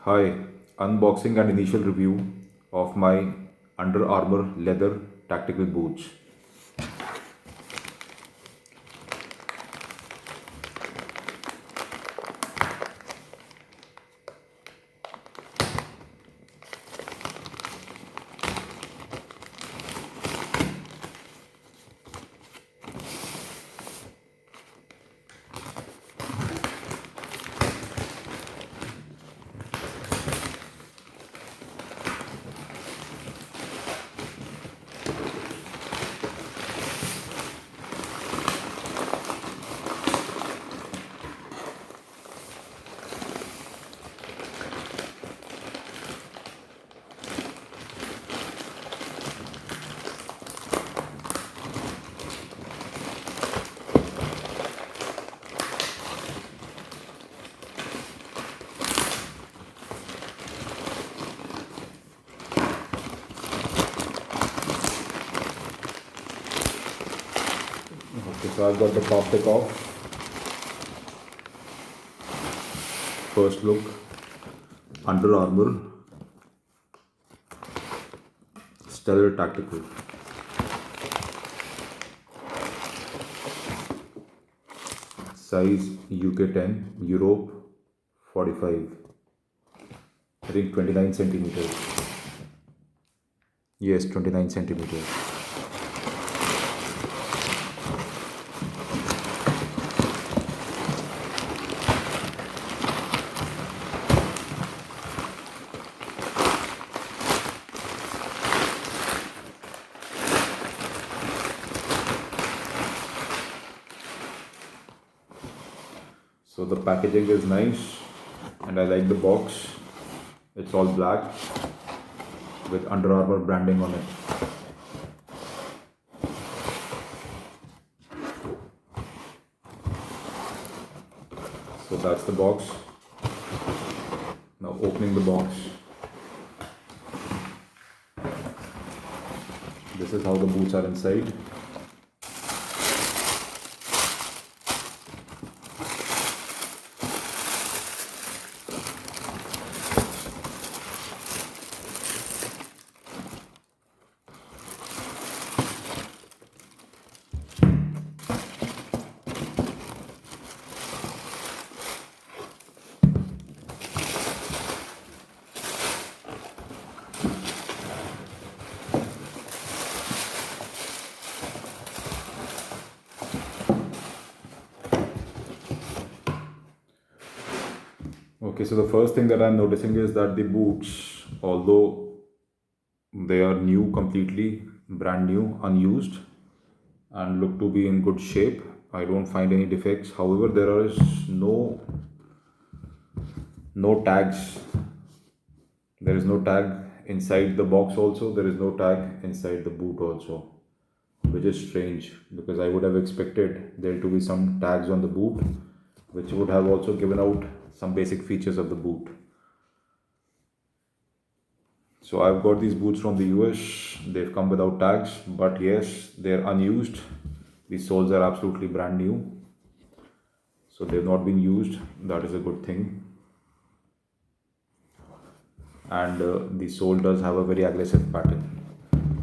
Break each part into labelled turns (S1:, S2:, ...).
S1: Hi, unboxing and initial review of my Under Armour leather tactical boots. Okay, so I've got the plastic off. First look, Under Armour Stellar Tactical. Size UK 10, Europe 45. I think 29 centimeters. Yes, 29 centimeters. So the packaging is nice and I like the box. It's all black with Under Armour branding on it. So that's the box. Now opening the box. This is how the boots are inside. Okay, so the first thing that I'm noticing is that the boots, although they are new, completely brand new, unused, and look to be in good shape, I don't find any defects. However, there is no tags. There is no tag inside the box also. There is no tag inside the boot also, which is strange because I would have expected there to be some tags on the boot, which would have also given out some basic features of the boot. So I've got these boots from the US. They've come without tags, but yes, they're unused. The soles are absolutely brand new. So they've not been used. That is a good thing. And the sole does have a very aggressive pattern.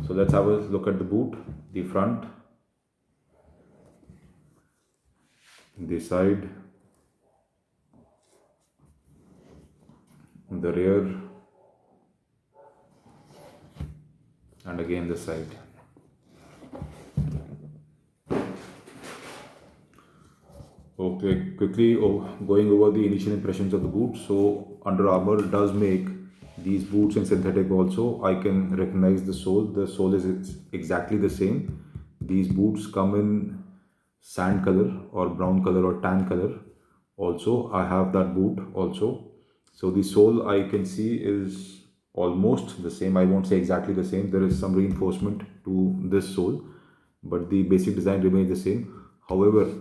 S1: So let's have a look at the boot, the front, the side, the rear, and again the side. Okay, quickly going over the initial impressions of the boot. So Under Armour does make these boots in synthetic also. I can recognize the sole. The sole is exactly the same. These boots come in sand color or brown color or tan color. Also, I have that boot also. So the sole I can see is almost the same. I won't say exactly the same. There is some reinforcement to this sole, but the basic design remains the same. However,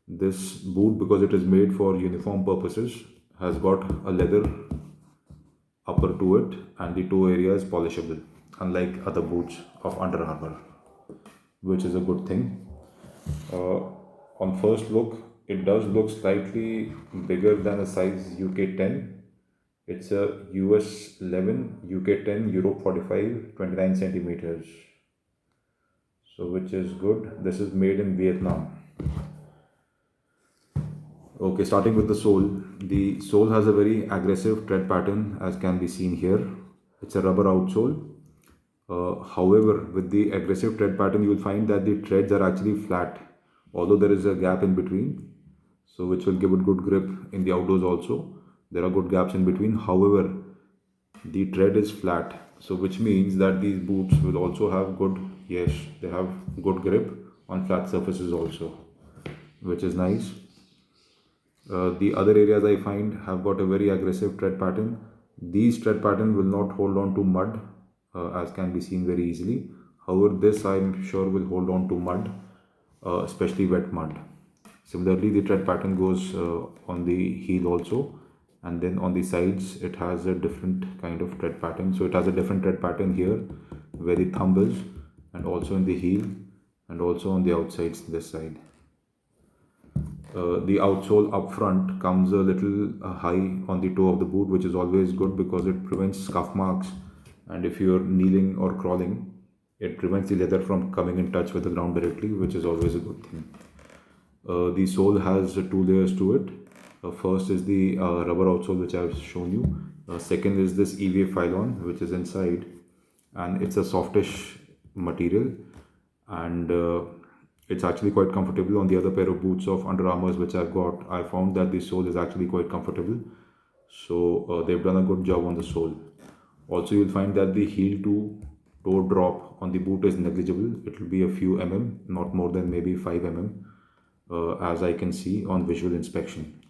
S1: this boot, because it is made for uniform purposes, has got a leather upper to it and the toe area is polishable, unlike other boots of Under Armour, which is a good thing. Uh, on first look, it does look slightly bigger than a size UK 10, It's a US 11, UK 10, Europe 45, 29 centimeters. So which is good. This is made in Vietnam. Okay, starting with the sole. The sole has a very aggressive tread pattern as can be seen here. It's a rubber outsole. However, with the aggressive tread pattern, you will find that the treads are actually flat, although there is a gap in between, so which will give it good grip in the outdoors also. There are good gaps in between. However, the tread is flat, so which means that these boots will also have good, yes, they have good grip on flat surfaces also, which is nice. The other areas I find have got a very aggressive tread pattern. These tread pattern will not hold on to mud, as can be seen very easily. However, this I'm sure will hold on to mud, especially wet mud. Similarly, the tread pattern goes on the heel also, and then on the sides it has a different kind of tread pattern. So it has a different tread pattern here where the thumb is, and also in the heel, and also on the outsides this side. The outsole up front comes a little high on the toe of the boot, which is always good because it prevents scuff marks. And if you're kneeling or crawling, it prevents the leather from coming in touch with the ground directly, which is always a good thing. The sole has two layers to it. First is the rubber outsole, which I've shown you. Second is this EVA phylon, which is inside, and it's a softish material, and it's actually quite comfortable. On the other pair of boots of Under Armour's which I've got, I found that the sole is actually quite comfortable. So they've done a good job on the sole. Also, you'll find that the heel to toe drop on the boot is negligible. It will be a few not more than maybe 5 as I can see on visual inspection.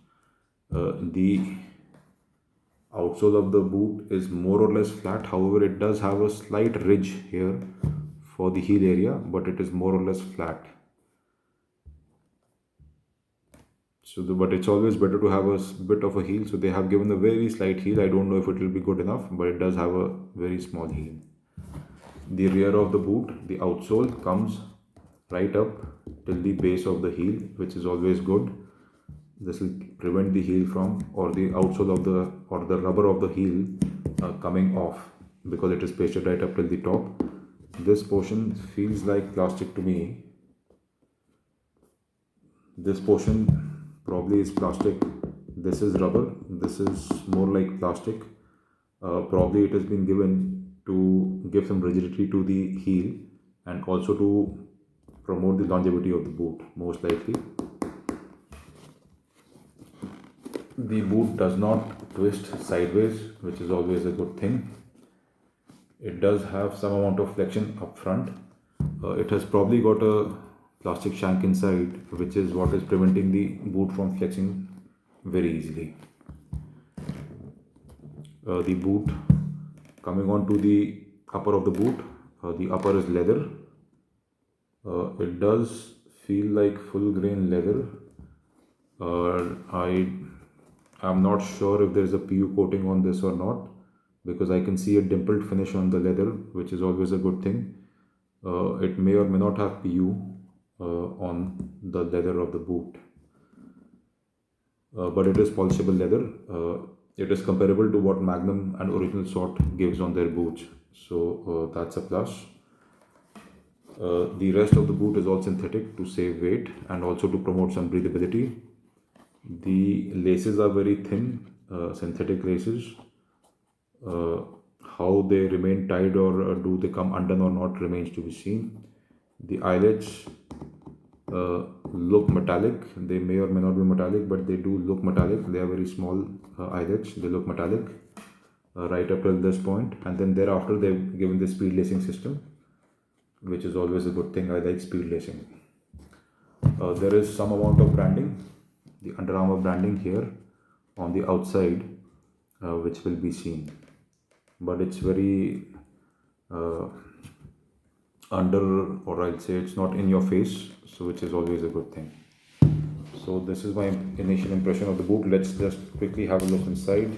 S1: The outsole of the boot is more or less flat. However, it does have a slight ridge here for the heel area, but it is more or less flat. But it's always better to have a bit of a heel. So they have given a very slight heel. I don't know if it will be good enough, but it does have a very small heel. The rear of the boot, the outsole comes right up till the base of the heel, which is always good. This will prevent the heel from, or the outsole of the, or the rubber of the heel coming off, because it is pasted right up till the top. This portion feels like plastic to me. This portion probably is plastic. This is rubber. This is more like plastic. Probably it has been given to give some rigidity to the heel and also to promote the longevity of the boot, most likely. The boot does not twist sideways, which is always a good thing. It does have some amount of flexion up front. It has probably got a plastic shank inside, which is what is preventing the boot from flexing very easily. The boot, coming on to the upper of the boot, the upper is leather. It does feel like full grain leather. I'm not sure if there is a PU coating on this or not, because I can see a dimpled finish on the leather, which is always a good thing. It may or may not have PU on the leather of the boot, but it is polishable leather. It is comparable to what Magnum and Original Sort gives on their boots, so that's a plus. The rest of the boot is all synthetic to save weight and also to promote some breathability. The laces are very thin, synthetic laces. How they remain tied or do they come undone or not remains to be seen. The eyelets look metallic. They may or may not be metallic, but they do look metallic. They are very small eyelets. They look metallic right up till this point, and then thereafter they've given the speed lacing system, which is always a good thing. I like speed lacing. There is some amount of branding, the Under Armour branding here on the outside, which will be seen, but it's very under, or I'll say it's not in your face, so which is always a good thing. So this is my initial impression of the boot. Let's just quickly have a look inside.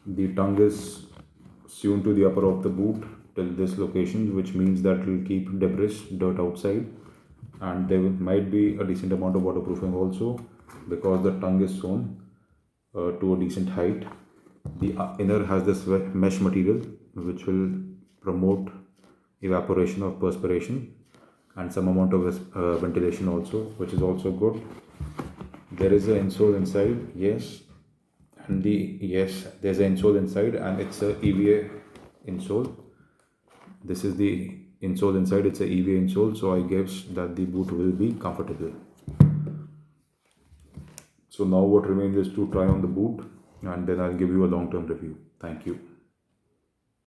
S1: The tongue is sewn to the upper of the boot till this location, which means that it will keep debris, dirt outside. and there might be a decent amount of waterproofing also, because the tongue is sewn to a decent height. The inner has this mesh material which will promote evaporation of perspiration and some amount of ventilation also, which is also good. There is an insole inside, yes, and there's an insole inside, and it's a EVA insole. This is the insole inside, it's a EVA insole, so I guess that the boot will be comfortable. So now what remains is to try on the boot, and then I'll give you a long-term review. Thank you.